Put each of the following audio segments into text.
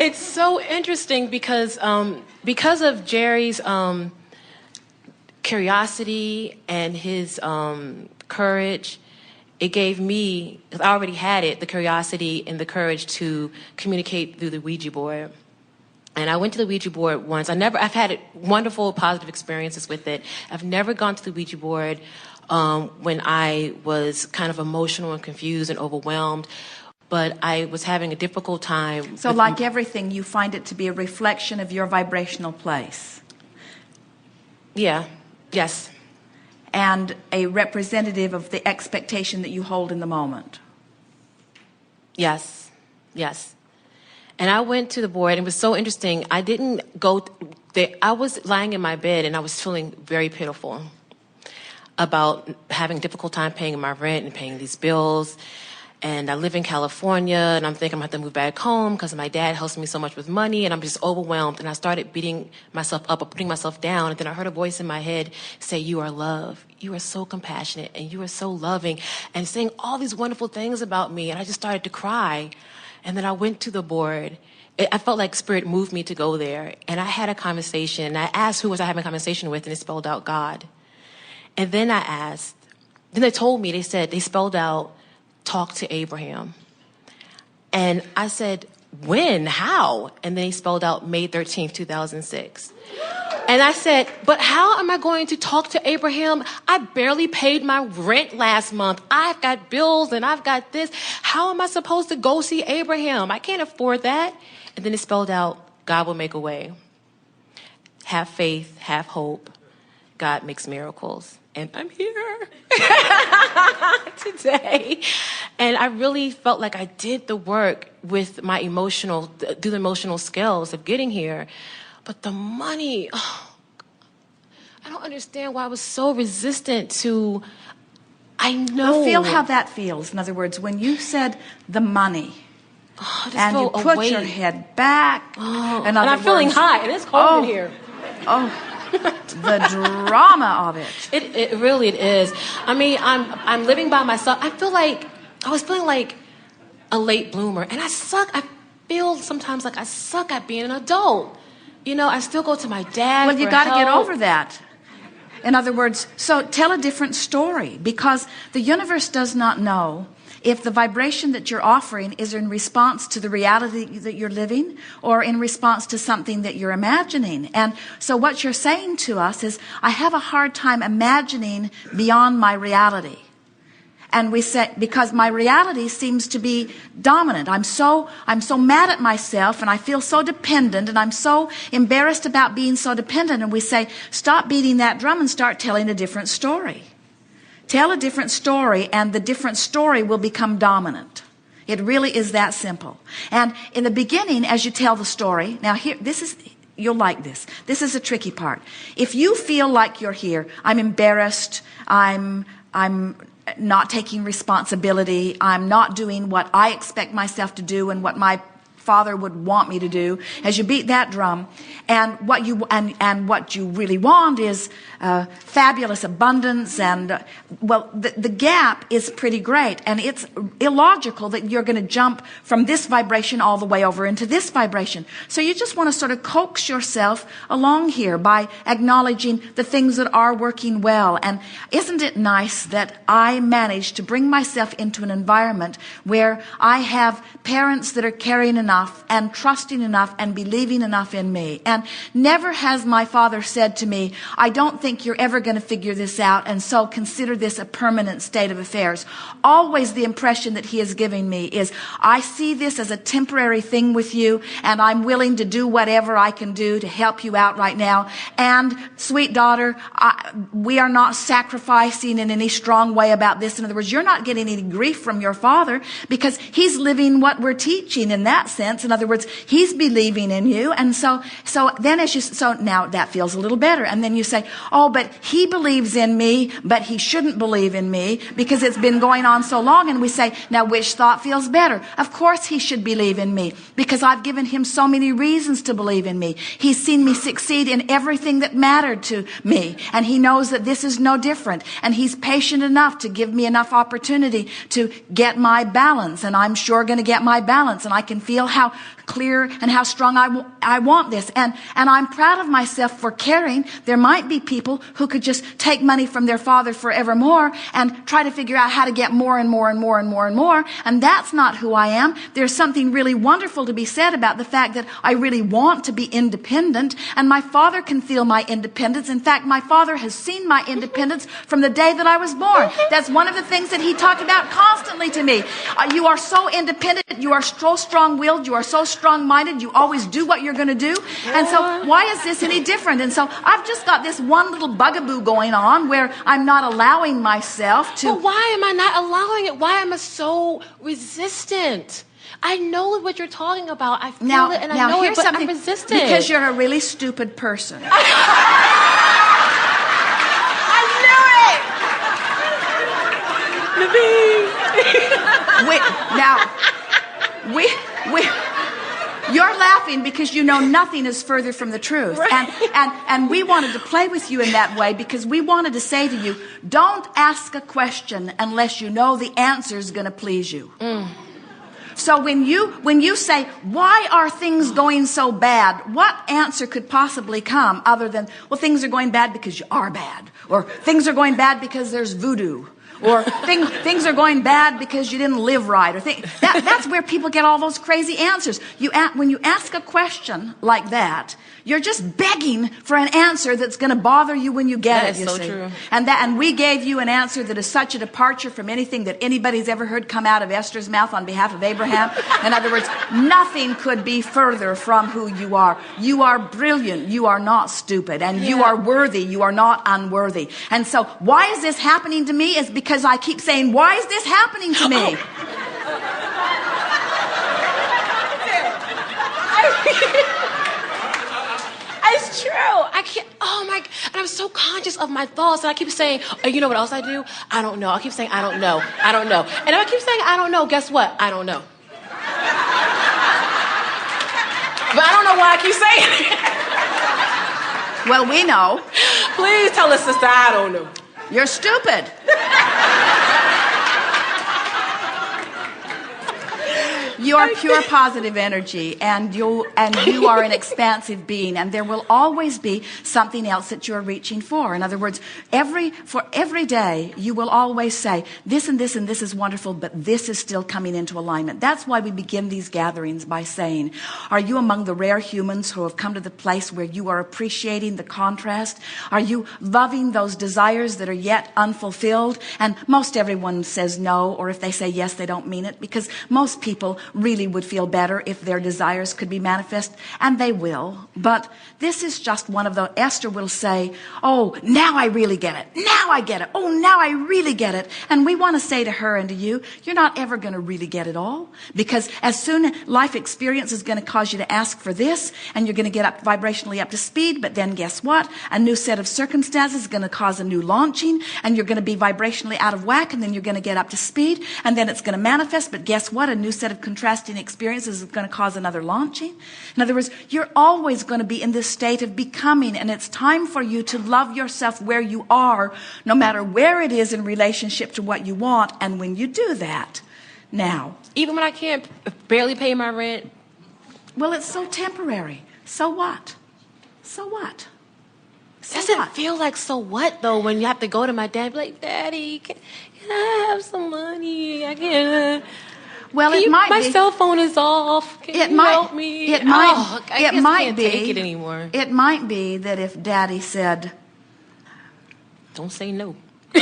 It's so interesting because of Jerry's curiosity and his courage, it gave me, because I already had it, the curiosity and the courage to communicate through the Ouija board. And I went to the Ouija board once. I've had wonderful, positive experiences with it. I've never gone to the Ouija board when I was kind of emotional and confused and overwhelmed. But I was having a difficult time. So like everything, you find it to be a reflection of your vibrational place. Yeah. Yes. And a representative of the expectation that you hold in the moment. Yes. Yes. And I went to the board, and it was so interesting. I didn't go there. I was lying in my bed, and I was feeling very pitiful about having a difficult time paying my rent and paying these bills. And I live in California, and I'm thinking I'm going to have to move back home because my dad helps me so much with money, and I'm just overwhelmed. And I started beating myself up or putting myself down. And then I heard a voice in my head say, "You are love. You are so compassionate, and you are so loving," and saying all these wonderful things about me. And I just started to cry. And then I went to the board. I felt like Spirit moved me to go there. And I had a conversation. And I asked who was I having a conversation with, and it spelled out God. And then I asked, then they told me, they spelled out, "Talk to Abraham." And I said, "When? How?" And then he spelled out May 13th, 2006. And I said, "But how am I going to talk to Abraham? I barely paid my rent last month. I've got bills and I've got this. How am I supposed to go see Abraham? I can't afford that." And then it spelled out, "God will make a way. Have faith, have hope. God makes miracles." And I'm here today. And I really felt like I did the work with my through the emotional skills of getting here. But the money, I don't understand why I was so resistant to, I know. Well, feel how that feels. In other words, when you said the money, and you put your head back, and I'm feeling hot, and it's cold in here. The drama of it. It really is. I mean, I'm living by myself. I was feeling like a late bloomer, and I suck. I feel sometimes like I suck at being an adult. You know, I still go to my dad. Well, you got to get over that. In other words, so tell a different story, because the universe does not know if the vibration that you're offering is in response to the reality that you're living or in response to something that you're imagining. And so what you're saying to us is, I have a hard time imagining beyond my reality. And we say, because my reality seems to be dominant. I'm so mad at myself, and I feel so dependent, and I'm so embarrassed about being so dependent. And we say, stop beating that drum and start telling a different story. Tell a different story, and the different story will become dominant. It really is that simple. And in the beginning, as you tell the story, now here, you'll like this. This is a tricky part. If you feel like you're here, I'm embarrassed, I'm not taking responsibility, I'm not doing what I expect myself to do and what my Father would want me to do, as you beat that drum, and what you really want is fabulous abundance, and the gap is pretty great, and it's illogical that you're going to jump from this vibration all the way over into this vibration. So you just want to sort of coax yourself along here by acknowledging the things that are working well. And isn't it nice that I managed to bring myself into an environment where I have parents that are caring enough and trusting enough and believing enough in me. And never has my father said to me, "I don't think you're ever going to figure this out, and so consider this a permanent state of affairs." Always the impression that he is giving me is, "I see this as a temporary thing with you, and I'm willing to do whatever I can do to help you out right now. And sweet daughter, we are not sacrificing in any strong way about this." In other words, you're not getting any grief from your father because he's living what we're teaching in that sense. In other words, he's believing in you. And so now that feels a little better. And then you say, "Oh, but he believes in me, but he shouldn't believe in me because it's been going on so long." And we say, "Now which thought feels better?" Of course he should believe in me, because I've given him so many reasons to believe in me. He's seen me succeed in everything that mattered to me, and he knows that this is no different. And he's patient enough to give me enough opportunity to get my balance, and I'm sure going to get my balance, and I can feel how clear and how strong I want this. And I'm proud of myself for caring. There might be people who could just take money from their father forevermore and try to figure out how to get more and more and more and more and more. And that's not who I am. There's something really wonderful to be said about the fact that I really want to be independent, and my father can feel my independence. In fact, my father has seen my independence from the day that I was born. That's one of the things that he talked about constantly to me. You are so independent. You are so strong-willed. You are so strong-minded. You always do what you're going to do. And so why is this any different? And so I've just got this one little bugaboo going on where I'm not allowing myself to. But why am I not allowing it? Why am I so resistant? I know what you're talking about. I feel it and I know it, but I'm resistant. Because you're a really stupid person. I knew it! You're laughing because you know nothing is further from the truth. Right. And we wanted to play with you in that way because we wanted to say to you, don't ask a question unless you know the answer is going to please you. So when you say, why are things going so bad? What answer could possibly come other than, well, things are going bad because you are bad. Or things are going bad because there's voodoo. Or things are going bad because you didn't live right. Or that's where people get all those crazy answers. When you ask a question like that, you're just begging for an answer that's going to bother you when you get it. That is so true. And we gave you an answer that is such a departure from anything that anybody's ever heard come out of Esther's mouth on behalf of Abraham. In other words, nothing could be further from who you are. You are brilliant. You are not stupid. And you are worthy. You are not unworthy. And so why is this happening to me? Is because I keep saying, why is this happening to me? It's true. I can't. Oh my! And I'm so conscious of my thoughts, and I keep saying, oh, you know what else I do? I don't know. I keep saying, I don't know. I don't know. And if I keep saying, I don't know, guess what? I don't know. But I don't know why I keep saying it. Well, we know. Please tell us, sister, I don't know. You're stupid. You are pure positive energy, and you are an expansive being, and there will always be something else that you're reaching for. In other words, for every day, you will always say, this and this and this is wonderful, but this is still coming into alignment. That's why we begin these gatherings by saying, are you among the rare humans who have come to the place where you are appreciating the contrast? Are you loving those desires that are yet unfulfilled? And most everyone says no, or if they say yes, they don't mean it, because most people really would feel better if their desires could be manifest, and they will. But this is just one of the, Esther will say, oh, now I really get it. Now I get it. Oh, now I really get it. And we want to say to her and to you, you're not ever going to really get it all, because as soon life experience is going to cause you to ask for this, and you're going to get up vibrationally up to speed, but then guess what? A new set of circumstances is going to cause a new launching, and you're going to be vibrationally out of whack, and then you're going to get up to speed, and then it's going to manifest, but guess what? A new set of contrasting experiences is going to cause another launching. In other words, you're always going to be in this state of becoming, and it's time for you to love yourself where you are, no matter where it is in relationship to what you want. And when you do that, now, even when I can't barely pay my rent. Well, it's so temporary. So what? So what? Doesn't feel like so what though when you have to go to my dad and be like, Daddy, can I have some money? I can't. Well, it might be. My cell phone is off. Can you help me? It might. I can't take it anymore. It might be that if Daddy said, "Don't say no." My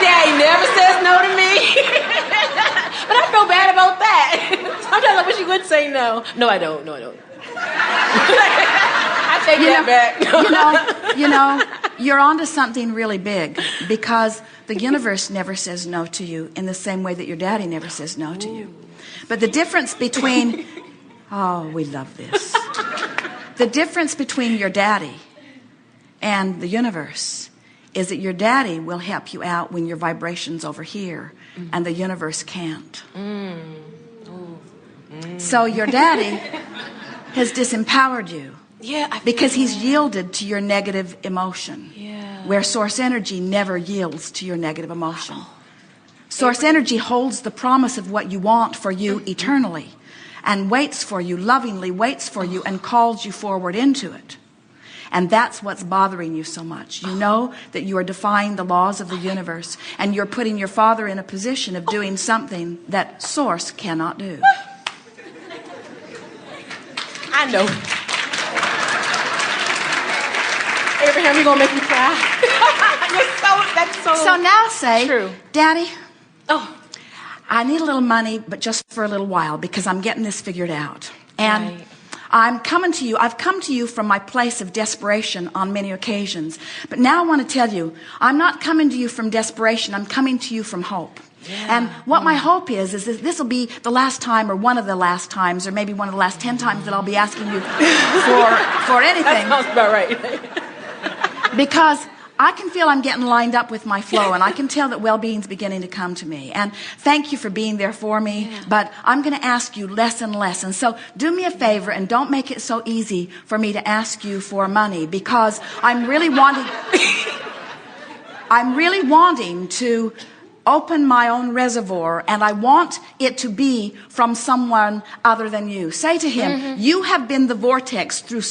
daddy never says no to me, but I feel bad about that. Sometimes I wish he would say no. No, I don't. No, I don't. I take that back. You're onto something really big, because the universe never says no to you in the same way that your daddy never says no to you. But the difference between, oh, we love this. The difference between your daddy and the universe is that your daddy will help you out when your vibration's over here, and the universe can't. So your daddy has disempowered you. Yeah, because he's yielded to your negative emotion. Yeah. Where source energy never yields to your negative emotion. Source energy holds the promise of what you want for you eternally, and waits for you, lovingly waits for you, and calls you forward into it. And that's what's bothering you so much. You know that you are defying the laws of the universe, and you're putting your father in a position of doing something that Source cannot do. I know. Abraham, you're going to make me cry. That's So now say, true. Daddy, Oh, I need a little money, but just for a little while, because I'm getting this figured out. And right. I'm coming to you. I've come to you from my place of desperation on many occasions. But now I want to tell you, I'm not coming to you from desperation. I'm coming to you from hope. Yeah. And what my hope is that this will be the last time, or one of the last times, or maybe one of the last 10 times that I'll be asking you for anything. That sounds about right. Because I can feel I'm getting lined up with my flow, and I can tell that well-being's beginning to come to me. And thank you for being there for me, but I'm going to ask you less and less. And so do me a favor and don't make it so easy for me to ask you for money, because I'm really wanting to open my own reservoir, and I want it to be from someone other than you. Say to him, you have been the vortex through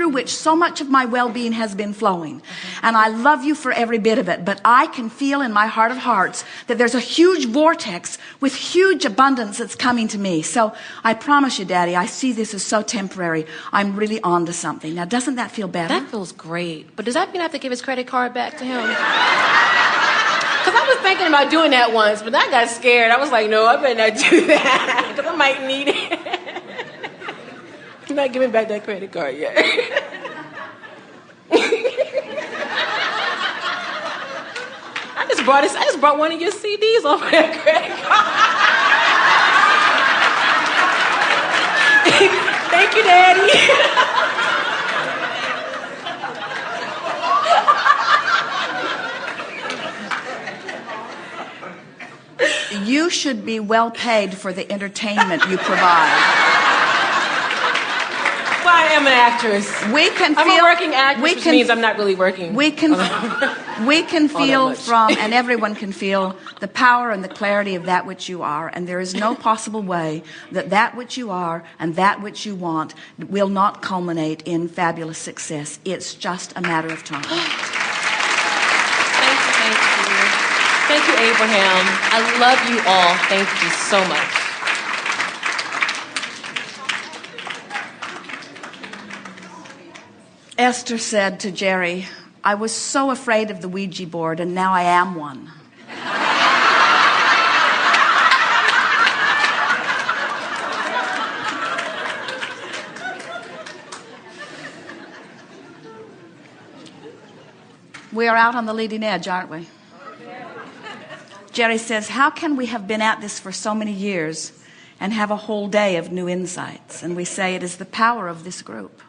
which so much of my well-being has been flowing. And I love you for every bit of it, but I can feel in my heart of hearts that there's a huge vortex with huge abundance that's coming to me. So I promise you, Daddy, I see this as so temporary. I'm really on to something. Now, doesn't that feel better? That feels great. But does that mean I have to give his credit card back to him? Because I was thinking about doing that once, but I got scared. I was like, no, I better not do that, because I might need it. I'm not giving back that credit card yet. I just brought one of your CDs off of that credit card. Thank you, Daddy. You should be well paid for the entertainment you provide. Well, I am an actress. I'm a working actress, which means I'm not really working. We can feel from, and everyone can feel, the power and the clarity of that which you are. And there is no possible way that which you are and that which you want will not culminate in fabulous success. It's just a matter of time. Thank you, Abraham. I love you all. Thank you so much. Esther said to Jerry, I was so afraid of the Ouija board, and now I am one. We are out on the leading edge, aren't we? Jerry says, how can we have been at this for so many years and have a whole day of new insights? And we say it is the power of this group.